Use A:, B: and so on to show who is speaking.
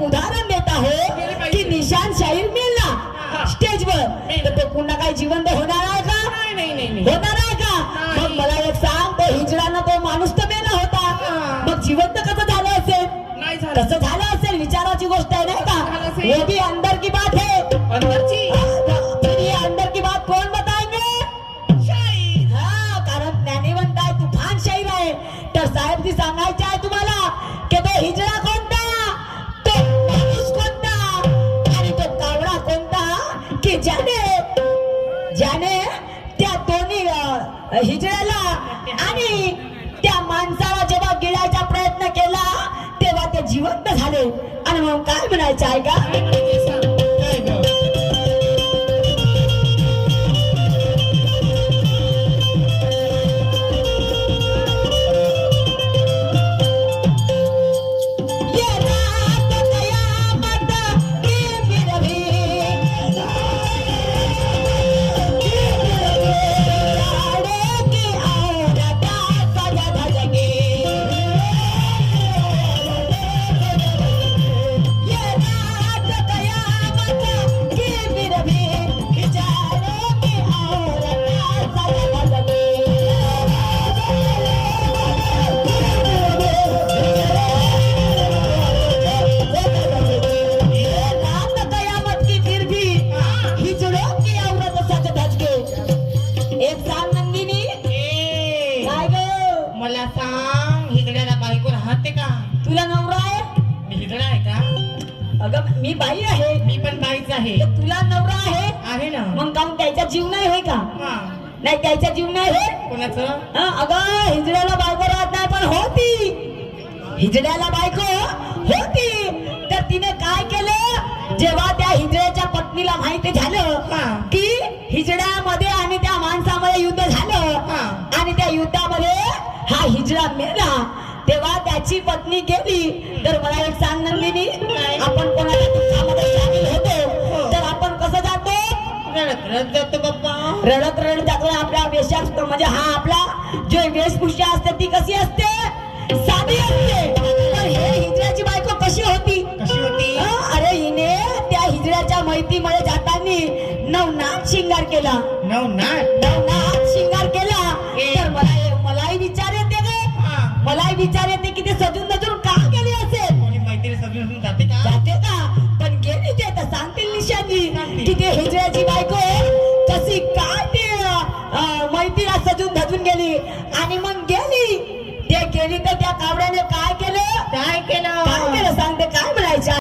A: एक उदाहरण देता हो की निशान शाहीर मिळला स्टेजवर तर तो पुन्हा काही जिवंत होणार आहे का? होणार आहे का? मग मला एक सांग, तो हिजडानं तो माणूस तर मेला होता, मग जिवंत कसं झालं असेल? कसं झालं असेल विचाराची गोष्ट आहे नाही का? वो भी अंदर की बात है, फिर ये अंदर की बात कौन बताएंगे? शाहीर. हा, कारण ज्ञानीवंत आहे, तुफान शाहीर आहे. तर साहेब जी सांगायचे आहे तुम्हाला की तो हिजडा कोणता, तो माणूस कोणता आणि तो कावडा कोणता की ज्याने त्या दोन्ही हिजड्याला आणि त्या माणसाला जेव्हा गिळायचा प्रयत्न केला तेव्हा ते जिवंत झाले. आणि मग काय म्हणायचं आहे का? तुला नवरा आहे?
B: मी हिजडा आहे का?
A: अगं मी बाई आहे.
B: मी पण बाईच आहे.
A: तुला नवरा आहे?
B: आहे ना.
A: मग काऊन त्याचा जीव नाही होय का? नाही त्याचा जीव नाही होय.
B: कोणाचं?
A: अगं हिजड्याला बायको राहत नाही पण होती. हिजड्याला बायको होती तर तिने काय केलं, जेव्हा त्या हिजड्याच्या पत्नीला माहिती झालं की हिजड्यामध्ये आणि त्या माणसामध्ये युद्ध झालं आणि त्या युद्धामध्ये हा हिजडा मेला, तेव्हा त्याची पत्नी गेली. तर मला एक सांग नंदिनी, आपण कोणाच्या दुःखामध्ये सामील होतो तर आपण कसं जातो?
B: रडत जातो बाप्पा.
A: रडत रडत जातो. आपल्या वेशात म्हणजे हा आपला जो वेशभूषा असते ती कशी असते? साधी असते. पण हे हिजड्याची बायको कशी होती? अरे हिने त्या हिजड्याच्या मैतीमध्ये जाताना नवनाथ शिंगार केला. नवनाथ शिंगार केला. तर मलाही विचार येते ग, मलाही विचार येते की ते सजून सजून का गेली असेल?
B: मैत्री सजून जाते
A: का? पण गेली ते तर सांगतील निशांनी की ते हिजड्याची बायको कशी काय ते मैत्रीला सजून धजून गेली. आणि मग गेली तर त्या कावड्याने काय